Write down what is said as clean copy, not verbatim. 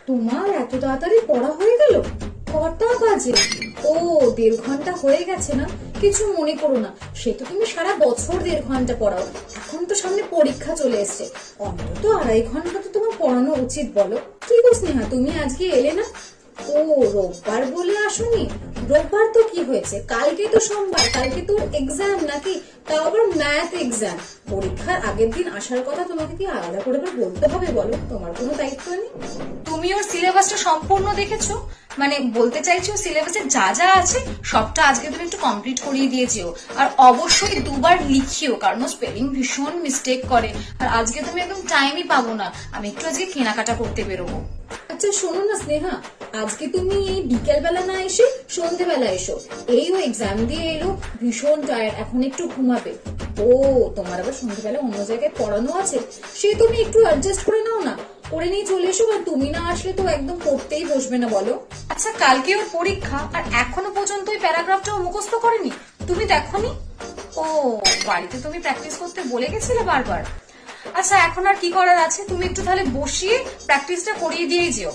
তোমার এত তাড়াতাড়ি পড়া হয়ে গেল? কটা বাজে? ও, 1.5 ঘন্টা হয়ে গেছে না? কিছু মনে করো না, সে তো তুমি সারা বছর 1.5 ঘন্টা পড়াও। এখন তো সামনে পরীক্ষা চলে এসছে, অন্তত 2.5 ঘন্টা তো তোমার পড়ানো উচিত। বলো কি গো স্নেহা, তুমি আজকে এলে না? ও, রোববার বলে আসোনি? রোববার তো কি হয়েছে, কালকে তো সোমবার, কালকে তো এক্সাম নাকি? তাও আবার ম্যাথ এক্সাম। পরীক্ষার আগের দিন আসার কথা তোমাকে কি আলাদা করে বলতে হবে? বলো, তোমার কোনো দায়িত্ব নেই? তুমি ওর সিলেবাসটা সম্পূর্ণ দেখেছো? মানে বলতে চাইছো সিলেবাসে যা যা আছে সবটা আজকে তুমি একটু কমপ্লিট করিয়ে দিয়েছো। আর অবশ্যই 2বার লিখিও, কারণ স্পেলিং ভীষণ মিস্টেক করে। আর আজকে তুমি একদম টাইমই পাবো না, আমি একটু আজকে কেনাকাটা করতে বেরোবো। আচ্ছা শোনো না স্নেহা, আজকে তুমি এই বিকেল বেলা না এসে সন্ধ্যেবেলা এসো। এই ও এক্সাম দিয়ে এলো, ভীষণ টায়ার্ড, এখন একটু ঘুমাবে। ও, তোমার আবার সন্ধ্যেবেলা অন্য জায়গায় পড়ানো আছে, সে তুমি একটু অ্যাডজাস্ট করে নাও না, করে নিয়ে চলে এসো। আর তুমি না আসলে তো একদম পড়তেই বসবে না। বলো আচ্ছা, কালকে ওর পরীক্ষা আর এখনো পর্যন্ত ওই প্যারাগ্রাফটাও মুখস্থ করেনি, তুমি দেখোনি? ও, বাড়িতে তুমি প্র্যাকটিস করতে বলে গেছিলে বারবার। আচ্ছা এখন আর কি করার আছে, তুমি একটু তাহলে বসিয়ে প্র্যাকটিসটা করিয়ে দিয়েই যেও।